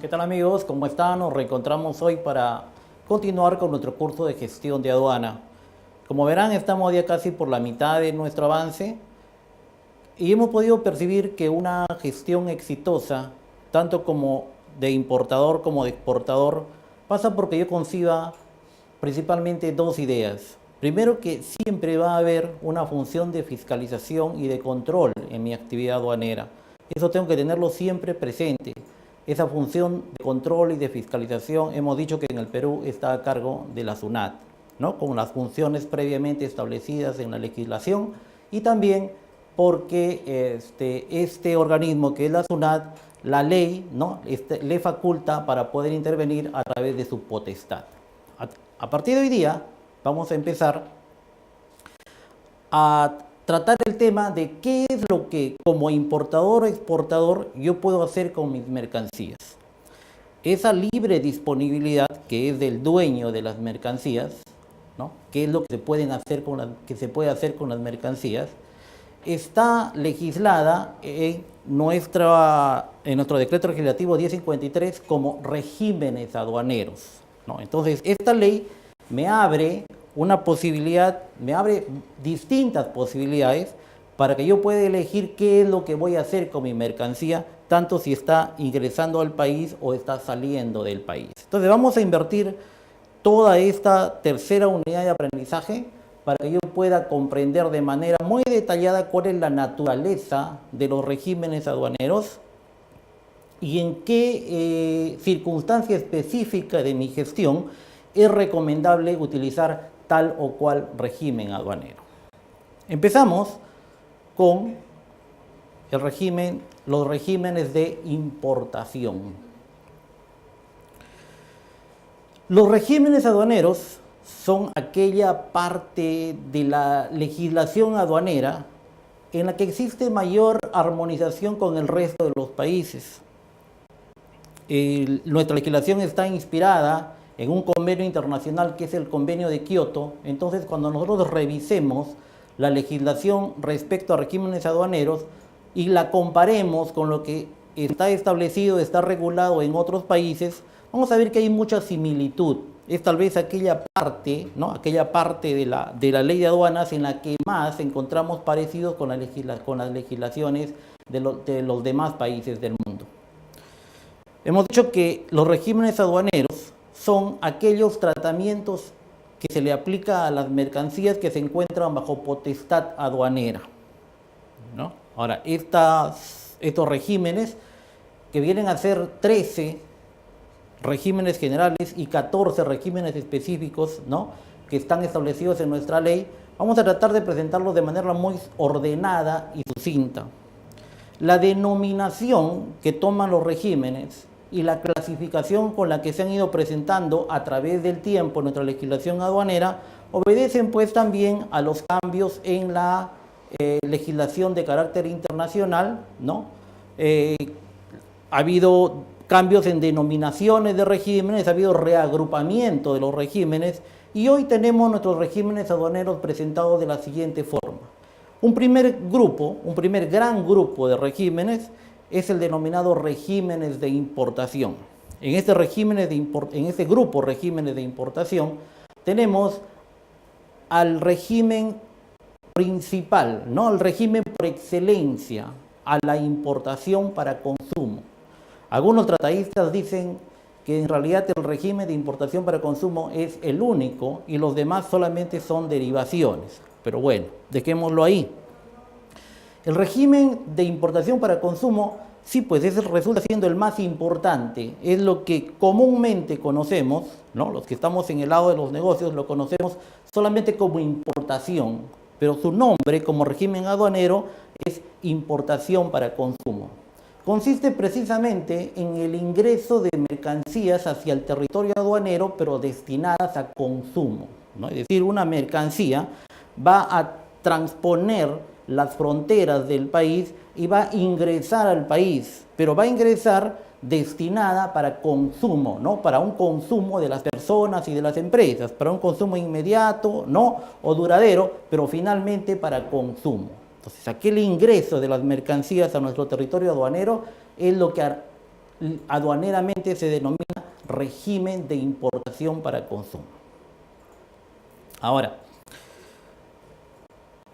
tal amigos? ¿Cómo están? Nos reencontramos hoy para continuar con nuestro curso de gestión de aduana. Como verán, estamos ya casi por la mitad de nuestro avance y hemos podido percibir que una gestión exitosa, tanto como de importador como de exportador, pasa porque yo conciba principalmente dos ideas. Primero, que siempre va a haber una función de fiscalización y de control en mi actividad aduanera. Eso tengo que tenerlo siempre presente. Esa función de control y de fiscalización, hemos dicho que en el Perú está a cargo de la SUNAT, ¿no? Con las funciones previamente establecidas en la legislación, y también porque este organismo que es la SUNAT, la ley, ¿no? le faculta para poder intervenir a través de su potestad. A partir de hoy día vamos a empezar a tratar el tema de qué es lo que como importador o exportador yo puedo hacer con mis mercancías. Esa libre disponibilidad que es del dueño de las mercancías, ¿no? ¿Qué es lo que se puede hacer con las mercancías? Está legislada en nuestro decreto legislativo 1053 como regímenes aduaneros, ¿no? Entonces, esta ley me abre una posibilidad, me abre distintas posibilidades para que yo pueda elegir qué es lo que voy a hacer con mi mercancía, tanto si está ingresando al país o está saliendo del país. Entonces vamos a invertir toda esta tercera unidad de aprendizaje para que yo pueda comprender de manera muy detallada cuál es la naturaleza de los regímenes aduaneros y en qué circunstancia específica de mi gestión es recomendable utilizar tal o cual régimen aduanero. Empezamos con los regímenes de importación. Los regímenes aduaneros son aquella parte de la legislación aduanera en la que existe mayor armonización con el resto de los países. Nuestra legislación está inspirada en un convenio internacional que es el Convenio de Kioto. Entonces, cuando nosotros revisemos la legislación respecto a regímenes aduaneros y la comparemos con lo que está establecido, está regulado en otros países, vamos a ver que hay mucha similitud. Es tal vez aquella parte, ¿no? Aquella parte de la ley de aduanas en la que más encontramos parecidos con las legislaciones de los demás países del mundo. Hemos dicho que los regímenes aduaneros son aquellos tratamientos que se le aplica a las mercancías que se encuentran bajo potestad aduanera, ¿no? Ahora, estos regímenes, que vienen a ser 13 regímenes generales y 14 regímenes específicos, ¿no?, que están establecidos en nuestra ley, vamos a tratar de presentarlos de manera muy ordenada y sucinta. La denominación que toman los regímenes y la clasificación con la que se han ido presentando a través del tiempo en nuestra legislación aduanera obedecen pues también a los cambios en la legislación de carácter internacional, ¿no? Ha habido cambios en denominaciones de regímenes, ha habido reagrupamiento de los regímenes, y hoy tenemos nuestros regímenes aduaneros presentados de la siguiente forma. Un primer gran grupo de regímenes es el denominado regímenes de importación. En este grupo regímenes de importación tenemos al régimen principal, ¿no?, al régimen por excelencia, a la importación para consumo. Algunos tratadistas dicen que en realidad el régimen de importación para consumo es el único y los demás solamente son derivaciones. Pero bueno, dejémoslo ahí. El régimen de importación para consumo, sí, pues ese resulta siendo el más importante. Es lo que comúnmente conocemos, ¿no? Los que estamos en el lado de los negocios lo conocemos solamente como importación, pero su nombre como régimen aduanero es importación para consumo. Consiste precisamente en el ingreso de mercancías hacia el territorio aduanero, pero destinadas a consumo, ¿no? Es decir, una mercancía va a transponer las fronteras del país y va a ingresar al país, pero va a ingresar destinada para consumo, ¿no? Para un consumo de las personas y de las empresas, para un consumo inmediato, ¿no?, o duradero, pero finalmente para consumo. Entonces, aquel ingreso de las mercancías a nuestro territorio aduanero es lo que aduaneramente se denomina régimen de importación para consumo. Ahora,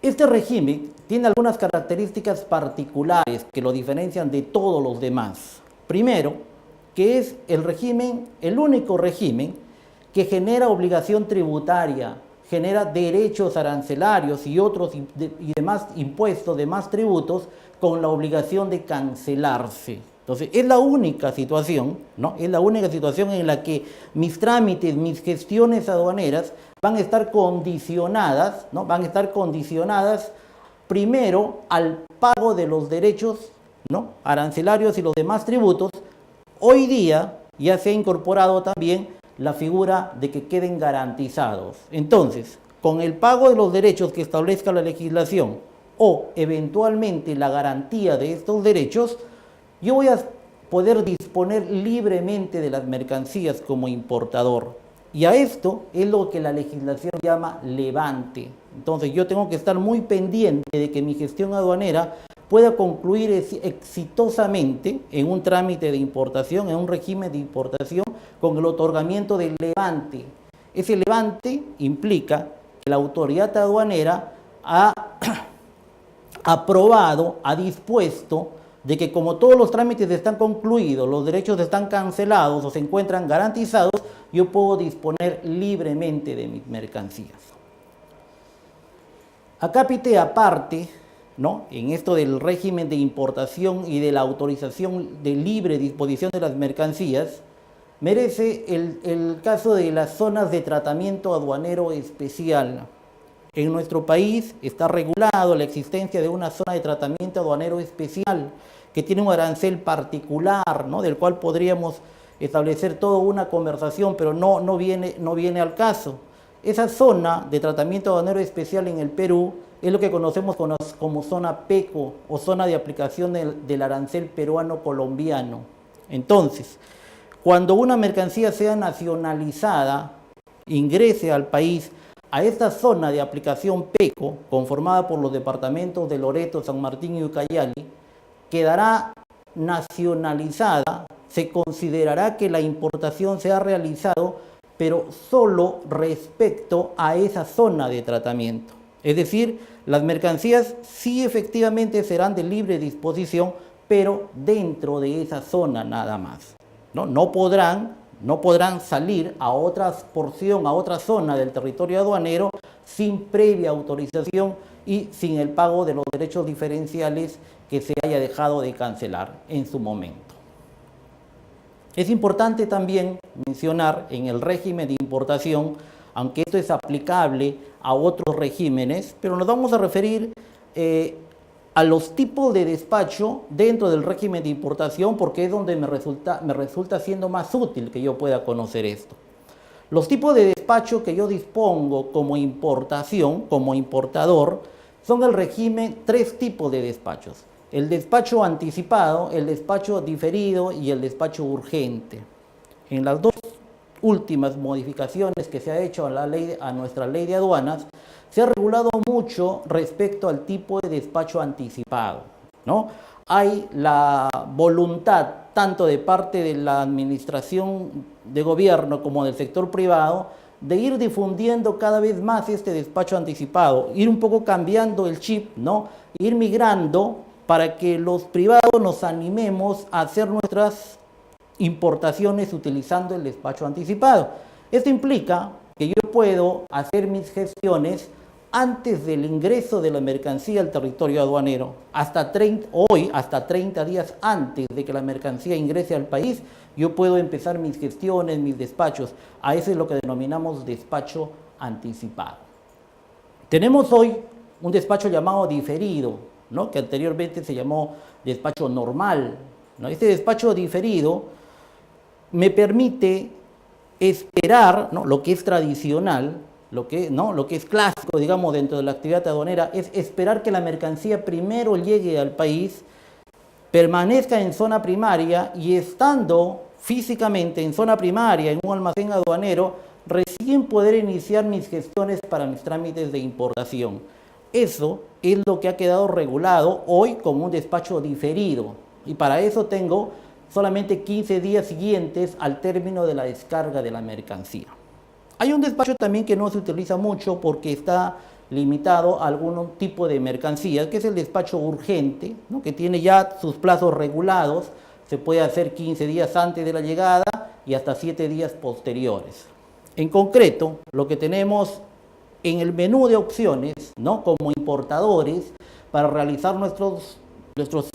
este régimen tiene algunas características particulares que lo diferencian de todos los demás. Primero, que es el único régimen que genera obligación tributaria, genera derechos arancelarios y otros y demás impuestos, demás tributos, con la obligación de cancelarse. Entonces, es la única situación, ¿no? Es la única situación en la que mis trámites, mis gestiones aduaneras van a estar condicionadas, ¿no? Van a estar condicionadas primero al pago de los derechos, ¿no?, arancelarios y los demás tributos. Hoy día ya se ha incorporado también la figura de que queden garantizados. Entonces, con el pago de los derechos que establezca la legislación o eventualmente la garantía de estos derechos, yo voy a poder disponer libremente de las mercancías como importador. Y a esto es lo que la legislación llama levante. Entonces yo tengo que estar muy pendiente de que mi gestión aduanera pueda concluir exitosamente en un trámite de importación, en un régimen de importación, con el otorgamiento del levante. Ese levante implica que la autoridad aduanera ha aprobado, ha dispuesto de que como todos los trámites están concluidos, los derechos están cancelados o se encuentran garantizados, yo puedo disponer libremente de mis mercancías. Acápite aparte, ¿no?, en esto del régimen de importación y de la autorización de libre disposición de las mercancías, merece el caso de las zonas de tratamiento aduanero especial. En nuestro país está regulado la existencia de una zona de tratamiento aduanero especial que tiene un arancel particular, ¿no?, del cual podríamos establecer toda una conversación, pero no viene al caso. Esa zona de tratamiento aduanero especial en el Perú es lo que conocemos como zona PECO o zona de aplicación del arancel peruano-colombiano. Entonces, cuando una mercancía sea nacionalizada, ingrese al país a esta zona de aplicación PECO, conformada por los departamentos de Loreto, San Martín y Ucayali, quedará nacionalizada, se considerará que la importación se ha realizado, pero solo respecto a esa zona de tratamiento. Es decir, las mercancías sí efectivamente serán de libre disposición, pero dentro de esa zona nada más. No podrán salir a otra porción, a otra zona del territorio aduanero sin previa autorización y sin el pago de los derechos diferenciales que se haya dejado de cancelar en su momento. Es importante también mencionar en el régimen de importación, aunque esto es aplicable a otros regímenes, pero nos vamos a referir a los tipos de despacho dentro del régimen de importación, porque es donde me resulta siendo más útil que yo pueda conocer esto. Los tipos de despacho que yo dispongo como importación, como importador, son el régimen, 3 tipos de despachos: el despacho anticipado, el despacho diferido y el despacho urgente. En las dos últimas modificaciones que se ha hecho a nuestra ley de aduanas, se ha regulado mucho respecto al tipo de despacho anticipado, ¿no? Hay la voluntad, tanto de parte de la administración de gobierno como del sector privado, de ir difundiendo cada vez más este despacho anticipado, ir un poco cambiando el chip, ¿no?, ir migrando para que los privados nos animemos a hacer nuestras importaciones utilizando el despacho anticipado. Esto implica que yo puedo hacer mis gestiones antes del ingreso de la mercancía al territorio aduanero, hasta 30 días antes de que la mercancía ingrese al país, yo puedo empezar mis gestiones, mis despachos. A eso es lo que denominamos despacho anticipado. Tenemos hoy un despacho llamado diferido, ¿no?, que anteriormente se llamó despacho normal, ¿no? Este despacho diferido me permite esperar, ¿no?, lo que es tradicional, lo que es clásico, digamos, dentro de la actividad aduanera, es esperar que la mercancía primero llegue al país, permanezca en zona primaria y estando físicamente en zona primaria, en un almacén aduanero, recién poder iniciar mis gestiones para mis trámites de importación. Eso es lo que ha quedado regulado hoy como un despacho diferido, y para eso tengo solamente 15 días siguientes al término de la descarga de la mercancía. Hay un despacho también que no se utiliza mucho porque está limitado a algún tipo de mercancía, que es el despacho urgente, ¿no? Que tiene ya sus plazos regulados, se puede hacer 15 días antes de la llegada y hasta 7 días posteriores. En concreto, lo que tenemos en el menú de opciones, ¿no? Como importadores, para realizar nuestros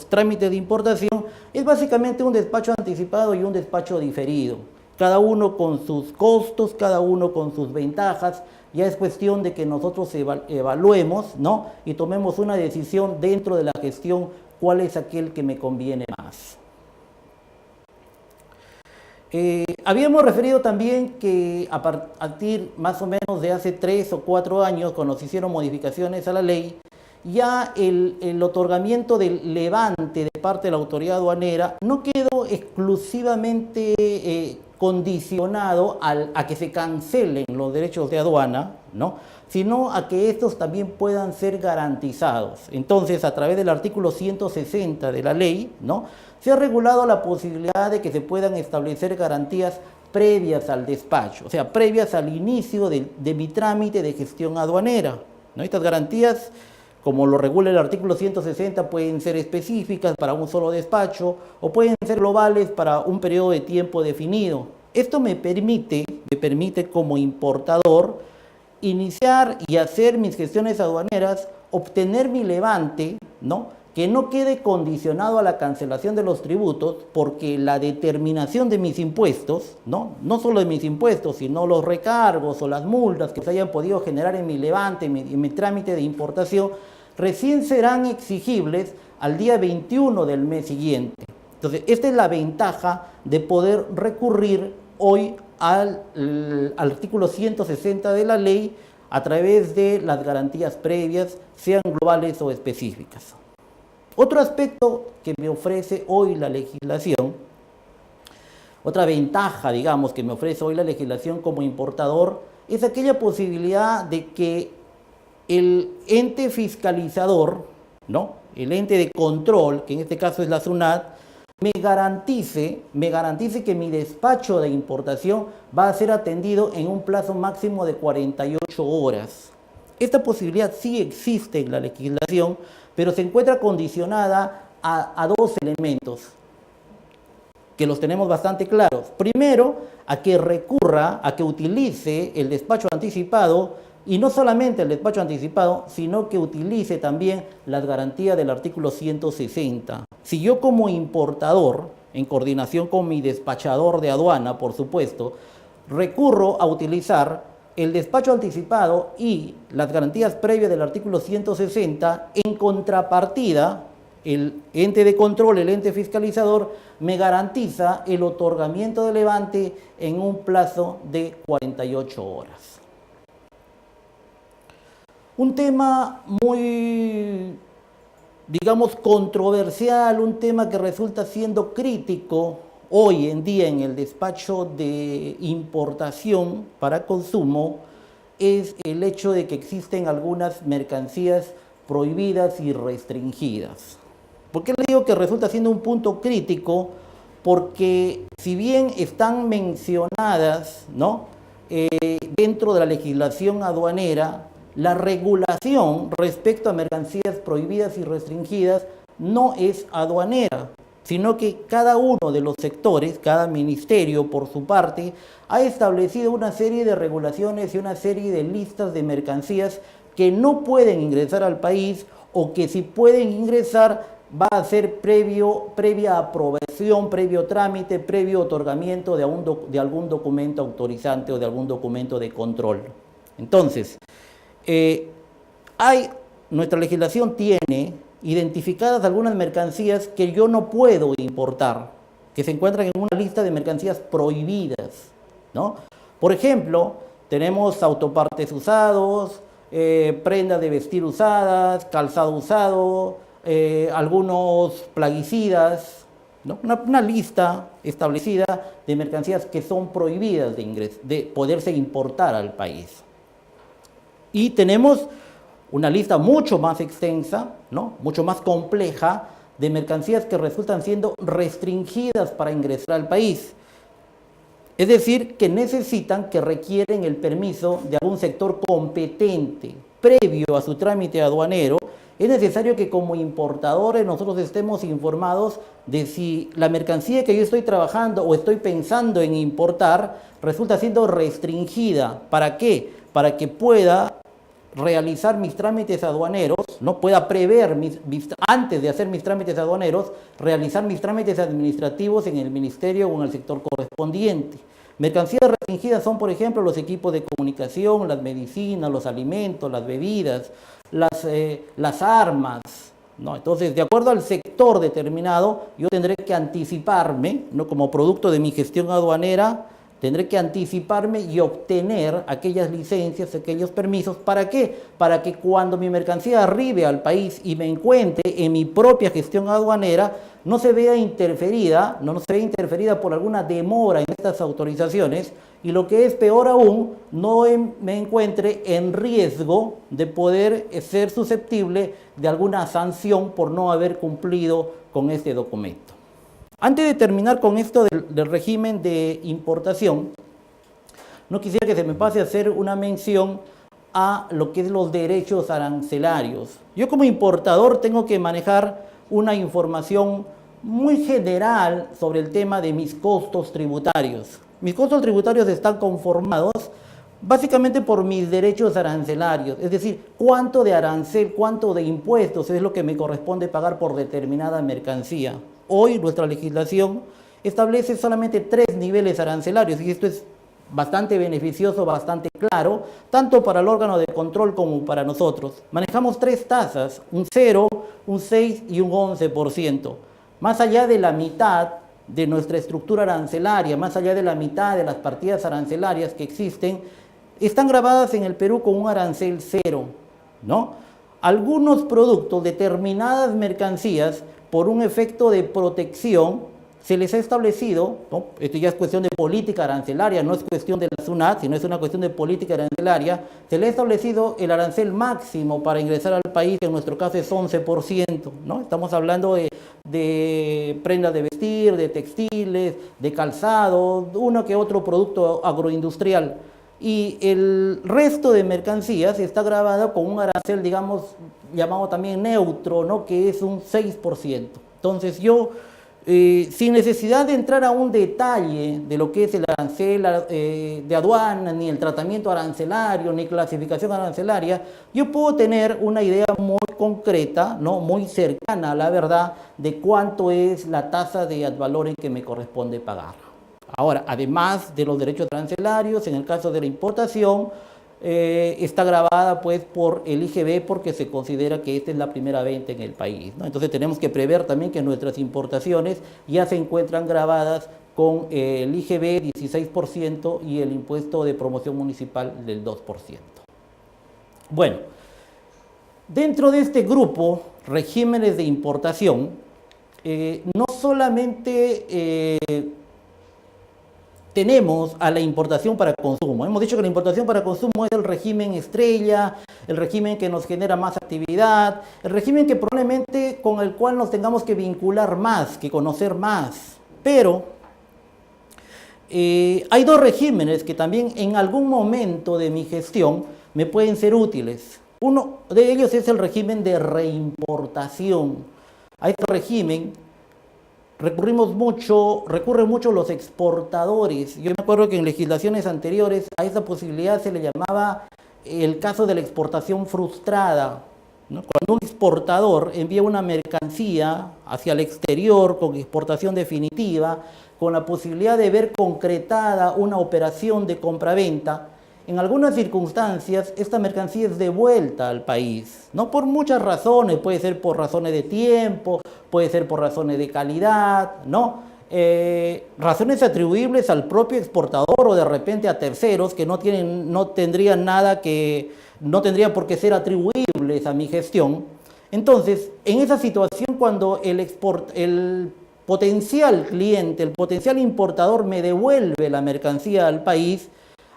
trámites de importación, es básicamente un despacho anticipado y un despacho diferido. Cada uno con sus costos, cada uno con sus ventajas. Ya es cuestión de que nosotros evaluemos, ¿no? Y tomemos una decisión dentro de la gestión, cuál es aquel que me conviene más. Habíamos referido también que a partir más o menos de hace 3 o 4 años, cuando se hicieron modificaciones a la ley, ya el otorgamiento del levante de parte de la autoridad aduanera no quedó exclusivamente condicionado a que se cancelen los derechos de aduana, ¿no? Sino a que estos también puedan ser garantizados. Entonces, a través del artículo 160 de la ley, ¿no? Se ha regulado la posibilidad de que se puedan establecer garantías previas al despacho, o sea, previas al inicio de mi trámite de gestión aduanera, ¿no? Estas garantías, como lo regula el artículo 160, pueden ser específicas para un solo despacho o pueden ser globales para un periodo de tiempo definido. Esto me permite como importador iniciar y hacer mis gestiones aduaneras, obtener mi levante, ¿no? Que no quede condicionado a la cancelación de los tributos, porque la determinación de mis impuestos, no solo de mis impuestos, sino los recargos o las multas que se hayan podido generar en mi levante, en mi trámite de importación, recién serán exigibles al día 21 del mes siguiente. Entonces, esta es la ventaja de poder recurrir hoy al artículo 160 de la ley a través de las garantías previas, sean globales o específicas. Otro aspecto que me ofrece hoy la legislación, otra ventaja, digamos, que me ofrece hoy la legislación como importador, es aquella posibilidad de que el ente fiscalizador, ¿no? El ente de control, que en este caso es la SUNAT, me garantice que mi despacho de importación va a ser atendido en un plazo máximo de 48 horas. Esta posibilidad sí existe en la legislación, pero se encuentra condicionada a dos elementos que los tenemos bastante claros. Primero, a que recurra, a que utilice el despacho anticipado, y no solamente el despacho anticipado, sino que utilice también las garantías del artículo 160. Si yo como importador, en coordinación con mi despachador de aduana, por supuesto, recurro a utilizar el despacho anticipado y las garantías previas del artículo 160, en contrapartida, el ente de control, el ente fiscalizador, me garantiza el otorgamiento de levante en un plazo de 48 horas. Un tema muy, digamos, controversial, un tema que resulta siendo crítico hoy en día en el despacho de importación para consumo, es el hecho de que existen algunas mercancías prohibidas y restringidas. ¿Por qué le digo que resulta siendo un punto crítico? Porque si bien están mencionadas, ¿no? Dentro de la legislación aduanera, la regulación respecto a mercancías prohibidas y restringidas no es aduanera, sino que cada uno de los sectores, cada ministerio por su parte, ha establecido una serie de regulaciones y una serie de listas de mercancías que no pueden ingresar al país, o que si pueden ingresar va a ser previa aprobación, previo trámite, previo otorgamiento de algún documento autorizante o de algún documento de control. Entonces, nuestra legislación tiene identificadas algunas mercancías que yo no puedo importar, que se encuentran en una lista de mercancías prohibidas, ¿no? Por ejemplo, tenemos autopartes usados, prendas de vestir usadas, calzado usado, algunos plaguicidas, ¿no? Una lista establecida de mercancías que son prohibidas de poderse importar al país. Y tenemos una lista mucho más extensa, ¿no? Mucho más compleja, de mercancías que resultan siendo restringidas para ingresar al país. Es decir, que necesitan, que requieren el permiso de algún sector competente. Previo a su trámite aduanero, es necesario que como importadores nosotros estemos informados de si la mercancía que yo estoy trabajando o estoy pensando en importar resulta siendo restringida. ¿Para qué? Para que pueda realizar mis trámites aduaneros, no pueda prever, antes de hacer mis trámites aduaneros, realizar mis trámites administrativos en el ministerio o en el sector correspondiente. Mercancías restringidas son, por ejemplo, los equipos de comunicación, las medicinas, los alimentos, las bebidas, las armas, ¿no? Entonces, de acuerdo al sector determinado, yo tendré que anticiparme, ¿no? Como producto de mi gestión aduanera, tendré que anticiparme y obtener aquellas licencias, aquellos permisos. ¿Para qué? Para que cuando mi mercancía arribe al país y me encuentre en mi propia gestión aduanera, no se vea interferida, no se vea interferida por alguna demora en estas autorizaciones, y lo que es peor aún, no me encuentre en riesgo de poder ser susceptible de alguna sanción por no haber cumplido con este documento. Antes de terminar con esto del régimen de importación, no quisiera que se me pase a hacer una mención a lo que es los derechos arancelarios. Yo como importador tengo que manejar una información muy general sobre el tema de mis costos tributarios. Mis costos tributarios están conformados básicamente por mis derechos arancelarios, es decir, cuánto de arancel, cuánto de impuestos es lo que me corresponde pagar por determinada mercancía. Hoy nuestra legislación establece solamente 3 niveles arancelarios, y esto es bastante beneficioso, bastante claro, tanto para el órgano de control como para nosotros. Manejamos 3 tasas, un 0, un 6 y un 11%. Más allá de la mitad de nuestra estructura arancelaria, más allá de la mitad de las partidas arancelarias que existen, están grabadas en el Perú con un arancel 0, ¿no? Algunos productos, determinadas mercancías, por un efecto de protección, se les ha establecido, ¿no? Esto ya es cuestión de política arancelaria, no es cuestión de la SUNAT, sino es una cuestión de política arancelaria, se le ha establecido el arancel máximo para ingresar al país, que en nuestro caso es 11%, ¿no? Estamos hablando de prendas de vestir, de textiles, de calzado, uno que otro producto agroindustrial. Y el resto de mercancías está grabado con un arancel, digamos, llamado también neutro, ¿no? Que es un 6%. Entonces yo, sin necesidad de entrar a un detalle de lo que es el arancel de aduana, ni el tratamiento arancelario, ni clasificación arancelaria, yo puedo tener una idea muy concreta, ¿no? Muy cercana a la verdad de cuánto es la tasa de ad valorem que me corresponde pagar. Ahora, además de los derechos arancelarios, en el caso de la importación, está grabada pues por el IGB, porque se considera que esta es la primera venta en el país, ¿no? Entonces tenemos que prever también que nuestras importaciones ya se encuentran grabadas con el IGB 16% y el impuesto de promoción municipal del 2%. Bueno, dentro de este grupo, regímenes de importación, no solamente tenemos a la importación para consumo. Hemos dicho que la importación para consumo es el régimen estrella, el régimen que nos genera más actividad, el régimen que probablemente con el cual nos tengamos que vincular más, que conocer más. Pero hay 2 regímenes que también en algún momento de mi gestión me pueden ser útiles. Uno de ellos es el régimen de reimportación. A este régimen recurren mucho los exportadores. Yo me acuerdo que en legislaciones anteriores a esa posibilidad se le llamaba el caso de la exportación frustrada, ¿no? Cuando un exportador envía una mercancía hacia el exterior con exportación definitiva, con la posibilidad de ver concretada una operación de compraventa, en algunas circunstancias esta mercancía es devuelta al país, no por muchas razones, puede ser por razones de tiempo, puede ser por razones de calidad, ¿no? Razones atribuibles al propio exportador o de repente a terceros que no tendrían por qué ser atribuibles a mi gestión. Entonces, en esa situación, cuando el potencial cliente, el potencial importador me devuelve la mercancía al país,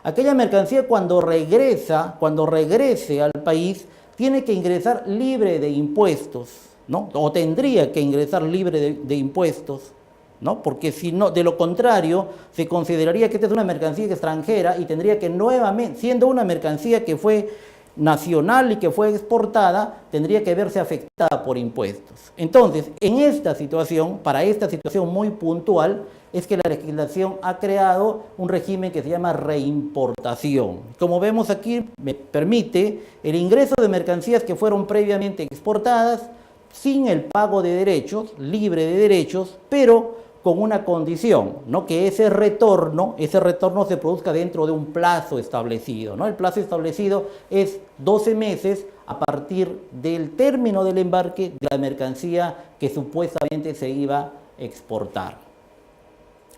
aquella mercancía cuando regrese al país tiene que ingresar libre de impuestos. ¿no? O tendría que ingresar libre de impuestos, ¿no? Porque si no, de lo contrario, se consideraría que esta es una mercancía extranjera y tendría que nuevamente, siendo una mercancía que fue nacional y que fue exportada, tendría que verse afectada por impuestos. Entonces, en esta situación, para esta situación muy puntual, es que la legislación ha creado un régimen que se llama reimportación. Como vemos aquí, me permite el ingreso de mercancías que fueron previamente exportadas sin el pago de derechos, libre de derechos, pero con una condición, ¿no? Que ese retorno se produzca dentro de un plazo establecido, ¿no? El plazo establecido es 12 meses a partir del término del embarque de la mercancía que supuestamente se iba a exportar.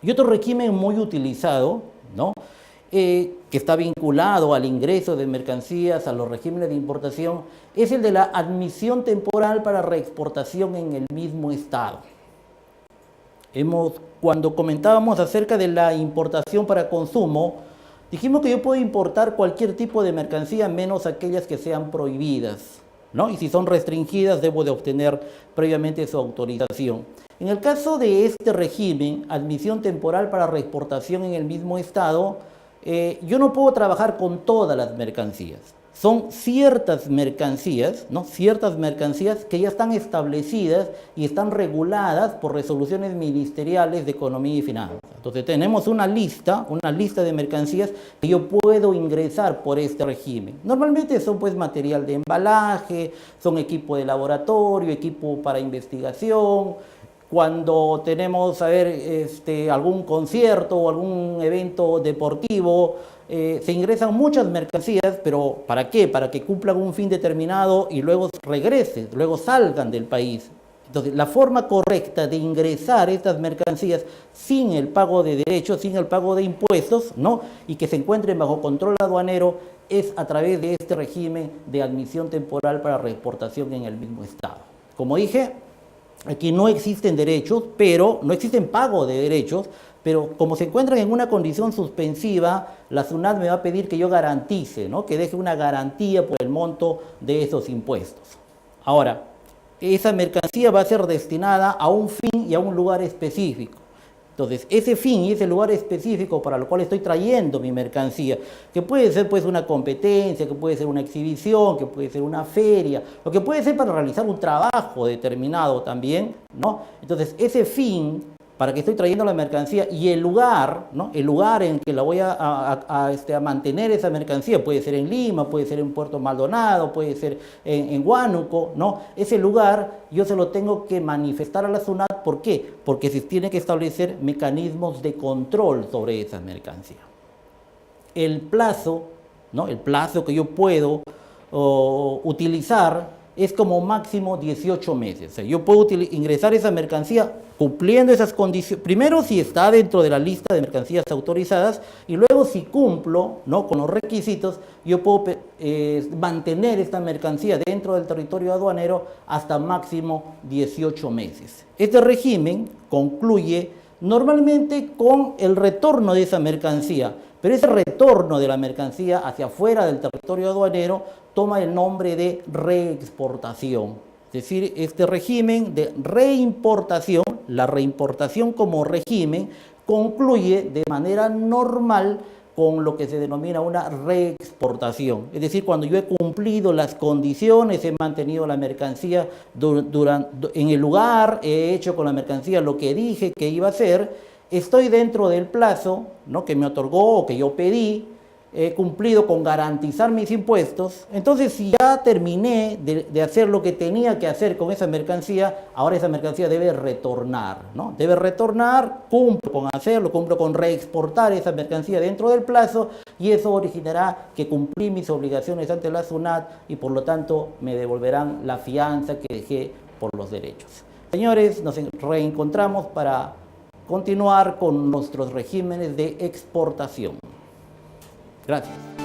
Y otro régimen muy utilizado, ¿no? Que está vinculado al ingreso de mercancías, a los regímenes de importación, es el de la admisión temporal para reexportación en el mismo estado. Cuando comentábamos acerca de la importación para consumo, dijimos que yo puedo importar cualquier tipo de mercancía menos aquellas que sean prohibidas, ¿no? Y si son restringidas, debo de obtener previamente su autorización. En el caso de este régimen, admisión temporal para reexportación en el mismo estado, yo no puedo trabajar con todas las mercancías. Son ciertas mercancías, ¿no? Ciertas mercancías que ya están establecidas y están reguladas por resoluciones ministeriales de Economía y Finanzas. Entonces tenemos una lista de mercancías que yo puedo ingresar por este régimen. Normalmente son pues material de embalaje, son equipo de laboratorio, equipo para investigación. Cuando tenemos algún concierto o algún evento deportivo, se ingresan muchas mercancías, pero ¿para qué? Para que cumplan un fin determinado y luego regresen, luego salgan del país. Entonces, la forma correcta de ingresar estas mercancías sin el pago de derechos, sin el pago de impuestos, ¿no? Y que se encuentren bajo control aduanero, es a través de este régimen de admisión temporal para reexportación en el mismo estado. Como dije, aquí no existen derechos, pero no existen pago de derechos, pero como se encuentran en una condición suspensiva, la SUNAT me va a pedir que yo garantice, ¿no? Que deje una garantía por el monto de esos impuestos. Ahora, esa mercancía va a ser destinada a un fin y a un lugar específico. Entonces, ese fin y ese lugar específico para el cual estoy trayendo mi mercancía, que puede ser pues una competencia, que puede ser una exhibición, que puede ser una feria, lo que puede ser para realizar un trabajo determinado también, ¿no? Entonces, ese fin para que estoy trayendo la mercancía y el lugar, ¿no? El lugar en que la voy a mantener esa mercancía, puede ser en Lima, puede ser en Puerto Maldonado, puede ser en Huánuco, ¿no? Ese lugar yo se lo tengo que manifestar a la SUNAT. ¿Por qué? Porque se tiene que establecer mecanismos de control sobre esa mercancía. El plazo, ¿no? El plazo que yo puedo utilizar es como máximo 18 meses. O sea, yo puedo ingresar esa mercancía cumpliendo esas condiciones. Primero, si está dentro de la lista de mercancías autorizadas, y luego, si cumplo, ¿no? Con los requisitos, yo puedo mantener esta mercancía dentro del territorio aduanero hasta máximo 18 meses. Este régimen concluye normalmente con el retorno de esa mercancía, pero ese retorno de la mercancía hacia afuera del territorio aduanero toma el nombre de reexportación. Es decir, este régimen de reimportación, la reimportación como régimen, concluye de manera normal con lo que se denomina una reexportación. Es decir, cuando yo he cumplido las condiciones, he mantenido la mercancía en el lugar, he hecho con la mercancía lo que dije que iba a hacer, estoy dentro del plazo, ¿no? Que me otorgó o que yo pedí, he cumplido con garantizar mis impuestos. Entonces, si ya terminé de hacer lo que tenía que hacer con esa mercancía, ahora esa mercancía debe retornar, ¿no? Debe retornar, cumplo con hacerlo, cumplo con reexportar esa mercancía dentro del plazo, y eso originará que cumplí mis obligaciones ante la SUNAT y por lo tanto me devolverán la fianza que dejé por los derechos. Señores, nos reencontramos para continuar con nuestros regímenes de exportación. Gracias.